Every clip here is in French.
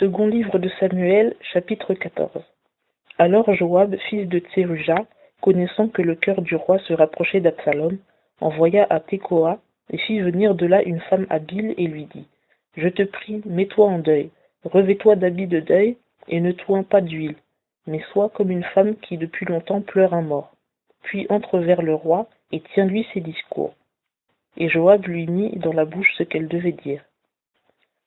Second livre de Samuel, chapitre 14. Alors Joab, fils de Tseruja, connaissant que le cœur du roi se rapprochait d'Absalom, envoya à Tekoa et fit venir de là une femme habile et lui dit : Je te prie, mets-toi en deuil, revêt-toi d'habits de deuil et ne t'oins pas d'huile, mais sois comme une femme qui depuis longtemps pleure un mort. Puis entre vers le roi et tiens-lui ses discours. Et Joab lui mit dans la bouche ce qu'elle devait dire.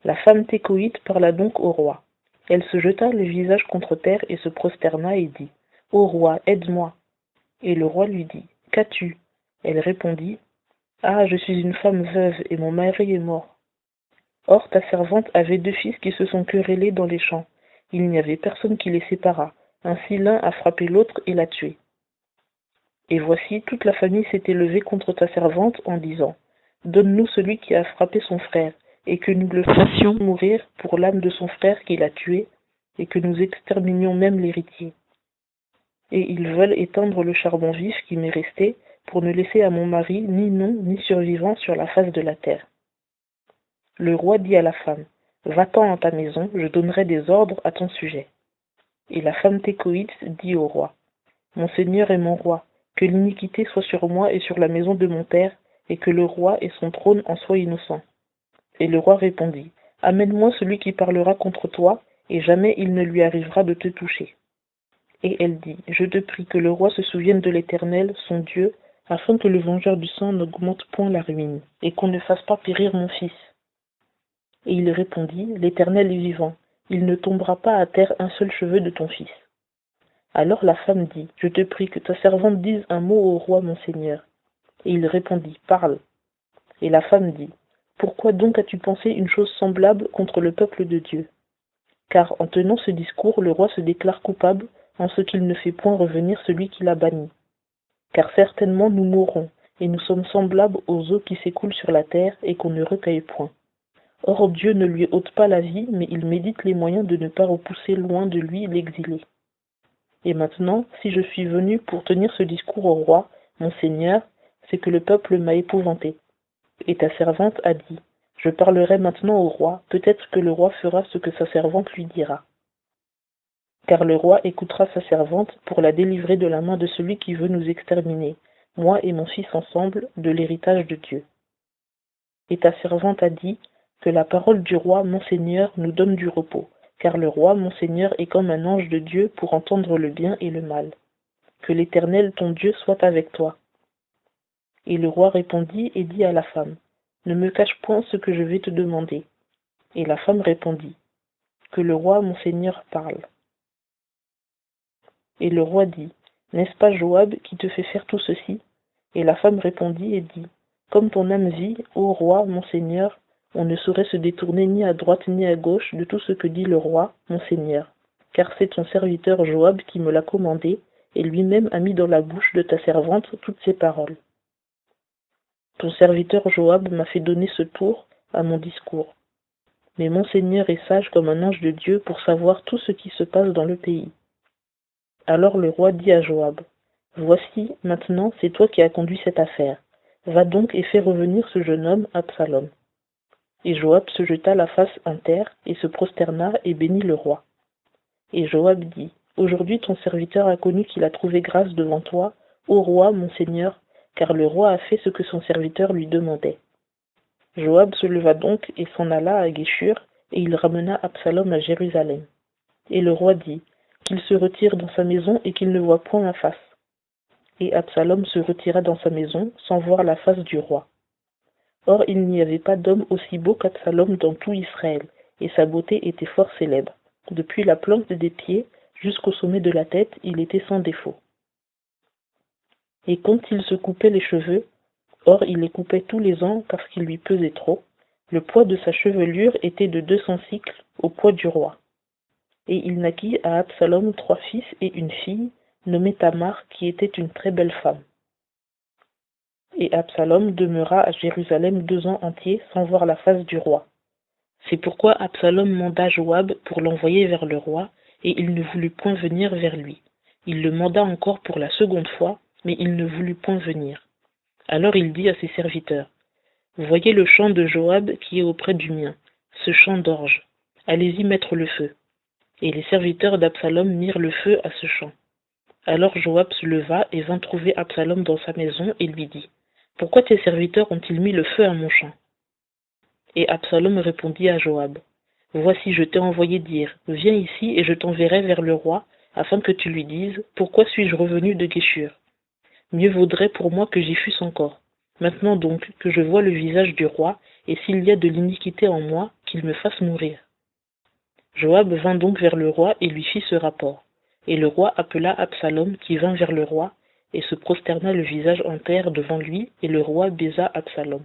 La femme técoïte parla donc au roi. Elle se jeta le visage contre terre et se prosterna et dit : Ô roi, aide-moi. Et le roi lui dit : Qu'as-tu ? Elle répondit : Ah, je suis une femme veuve et mon mari est mort. Or ta servante avait 2 fils qui se sont querellés dans les champs. Il n'y avait personne qui les séparât. Ainsi l'un a frappé l'autre et l'a tué. Et voici, toute la famille s'était levée contre ta servante en disant : Donne-nous celui qui a frappé son frère, et que nous le fassions mourir pour l'âme de son frère qui l'a tué, et que nous exterminions même l'héritier. Et ils veulent éteindre le charbon vif qui m'est resté, pour ne laisser à mon mari ni nom ni survivant sur la face de la terre. Le roi dit à la femme : Va-t'en à ta maison, je donnerai des ordres à ton sujet. Et la femme técoïte dit au roi : Mon seigneur et mon roi, que l'iniquité soit sur moi et sur la maison de mon père, et que le roi et son trône en soient innocents. Et le roi répondit : Amène-moi celui qui parlera contre toi, et jamais il ne lui arrivera de te toucher. Et elle dit : Je te prie que le roi se souvienne de l'Éternel, son Dieu, afin que le vengeur du sang n'augmente point la ruine, et qu'on ne fasse pas périr mon fils. Et il répondit : L'Éternel est vivant, il ne tombera pas à terre un seul cheveu de ton fils. Alors la femme dit : Je te prie que ta servante dise un mot au roi mon seigneur. Et il répondit : Parle. Et la femme dit : Pourquoi donc as-tu pensé une chose semblable contre le peuple de Dieu ? Car en tenant ce discours, le roi se déclare coupable en ce qu'il ne fait point revenir celui qui l'a banni. Car certainement nous mourrons, et nous sommes semblables aux eaux qui s'écoulent sur la terre et qu'on ne recueille point. Or Dieu ne lui ôte pas la vie, mais il médite les moyens de ne pas repousser loin de lui l'exilé. Et maintenant, si je suis venu pour tenir ce discours au roi, mon seigneur, c'est que le peuple m'a épouvanté. Et ta servante a dit : Je parlerai maintenant au roi, peut-être que le roi fera ce que sa servante lui dira. Car le roi écoutera sa servante pour la délivrer de la main de celui qui veut nous exterminer, moi et mon fils ensemble, de l'héritage de Dieu. Et ta servante a dit : Que la parole du roi, mon seigneur, nous donne du repos, car le roi, mon seigneur, est comme un ange de Dieu pour entendre le bien et le mal. Que l'Éternel, ton Dieu, soit avec toi. Et le roi répondit et dit à la femme : Ne me cache point ce que je vais te demander. Et la femme répondit : Que le roi, mon seigneur, parle. Et le roi dit : N'est-ce pas Joab qui te fait faire tout ceci ? Et la femme répondit et dit : Comme ton âme vit, ô roi, mon seigneur, on ne saurait se détourner ni à droite ni à gauche de tout ce que dit le roi, mon seigneur, car c'est ton serviteur Joab qui me l'a commandé, et lui-même a mis dans la bouche de ta servante toutes ces paroles. Ton serviteur Joab m'a fait donner ce tour à mon discours. Mais mon seigneur est sage comme un ange de Dieu pour savoir tout ce qui se passe dans le pays. Alors le roi dit à Joab : Voici, maintenant, c'est toi qui as conduit cette affaire. Va donc et fais revenir ce jeune homme, Absalom. Et Joab se jeta la face en terre et se prosterna et bénit le roi. Et Joab dit : Aujourd'hui ton serviteur a connu qu'il a trouvé grâce devant toi, ô roi, mon seigneur, car le roi a fait ce que son serviteur lui demandait. Joab se leva donc et s'en alla à Guéshur, et il ramena Absalom à Jérusalem. Et le roi dit : Qu'il se retire dans sa maison et qu'il ne voie point ma face. Et Absalom se retira dans sa maison, sans voir la face du roi. Or il n'y avait pas d'homme aussi beau qu'Absalom dans tout Israël, et sa beauté était fort célèbre. Depuis la plante des pieds jusqu'au sommet de la tête, il était sans défaut. Et quand il se coupait les cheveux, or il les coupait tous les ans parce qu'il lui pesait trop, le poids de sa chevelure était de 200 cycles au poids du roi. Et il naquit à Absalom 3 fils et une fille, nommée Tamar, qui était une très belle femme. Et Absalom demeura à Jérusalem 2 ans entiers sans voir la face du roi. C'est pourquoi Absalom manda Joab pour l'envoyer vers le roi, et il ne voulut point venir vers lui. Il le manda encore pour la 2e fois, mais il ne voulut point venir. Alors il dit à ses serviteurs : Voyez le champ de Joab qui est auprès du mien, ce champ d'orge. Allez-y mettre le feu. Et les serviteurs d'Absalom mirent le feu à ce champ. Alors Joab se leva et vint trouver Absalom dans sa maison et lui dit: Pourquoi tes serviteurs ont-ils mis le feu à mon champ? Et Absalom répondit à Joab: Voici, je t'ai envoyé dire: Viens ici et je t'enverrai vers le roi, afin que tu lui dises: Pourquoi suis-je revenu de Guéshur? Mieux vaudrait pour moi que j'y fusse encore. Maintenant donc que je vois le visage du roi, et s'il y a de l'iniquité en moi, qu'il me fasse mourir. Joab vint donc vers le roi et lui fit ce rapport. Et le roi appela Absalom, qui vint vers le roi, et se prosterna le visage en terre devant lui, et le roi baisa Absalom.